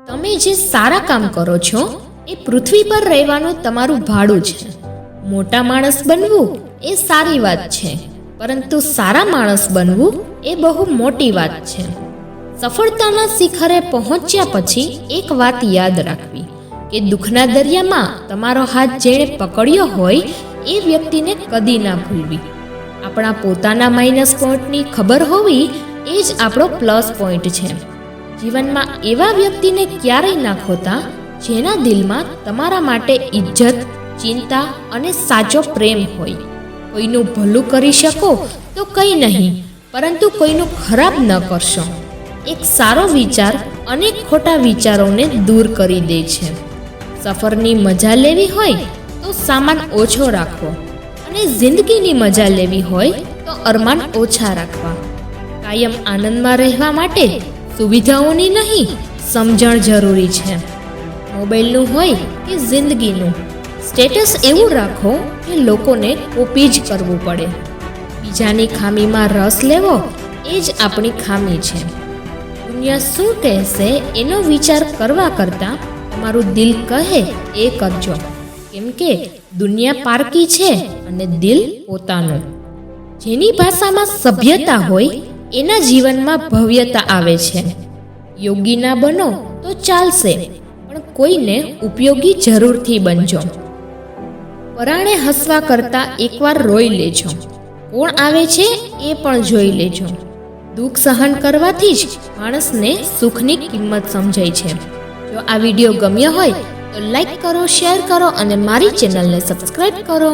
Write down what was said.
તમે જે સારા કામ કરો છો એ પૃથ્વી પર રહેવાનું તમારું ભાડું છે. મોટા માણસ બનવું એ સારી વાત છે, પરંતુ સારા માણસ બનવું એ બહુ મોટી વાત છે. સફળતાના શિખરે પહોંચ્યા પછી એક વાત યાદ રાખવી કે દુઃખના દરિયામાં તમારો હાથ જેણે પકડ્યો હોય એ વ્યક્તિને કદી ના ભૂલવી. આપણા પોતાના માઇનસ પોઈન્ટની ખબર હોવી એ જ આપણો પ્લસ પોઈન્ટ છે. જીવનમાં એવા વ્યક્તિને ક્યારેય ના ખોતા જેના દિલમાં તમારા માટે ઇજ્જત, ચિંતા અને સાચો પ્રેમ હોય. કોઈનું ભલું કરી શકો તો કંઈ નહીં, પરંતુ કોઈનું ખરાબ ન કરશો. એક સારો વિચાર અનેક ખોટા વિચારોને દૂર કરી દે છે. સફરની મજા લેવી હોય તો સામાન ઓછો રાખવો, અને જિંદગીની મજા લેવી હોય તો અરમાન ઓછા રાખવા. કાયમ આનંદમાં રહેવા માટે સુવિધાઓની નહીં, સમજણ જરૂરી છે. મોબાઈલનું હોય કે જિંદગીનું, સ્ટેટસ એવું રાખો કે લોકોને કોપી જ કરવું પડે. બીજાની ખામીમાં રસ લેવો એ જ આપણી ખામી છે. દુનિયા શું કહેશે એનો વિચાર કરવા કરતાં તમારું દિલ કહે એ કરજો, કેમ કે દુનિયા પારકી છે અને દિલ પોતાનું. જેની ભાષામાં સભ્યતા હોય એના જીવનમાં ભવ્યતા આવે છે. યોગી ના બનો તો ચાલશે, પણ કોઈને ઉપયોગી જરૂરથી બનજો. પરાણે હસવા કરતાં એકવાર રોઈ લેજો. કોણ આવે છે એ પણ જોઈ લેજો. દુઃખ સહન કરવાથી જ માણસને સુખની કિંમત સમજાય છે. જો આ વિડીયો ગમ્યો હોય તો લાઈક કરો, શેર કરો અને મારી ચેનલને સબસ્ક્રાઈબ કરો.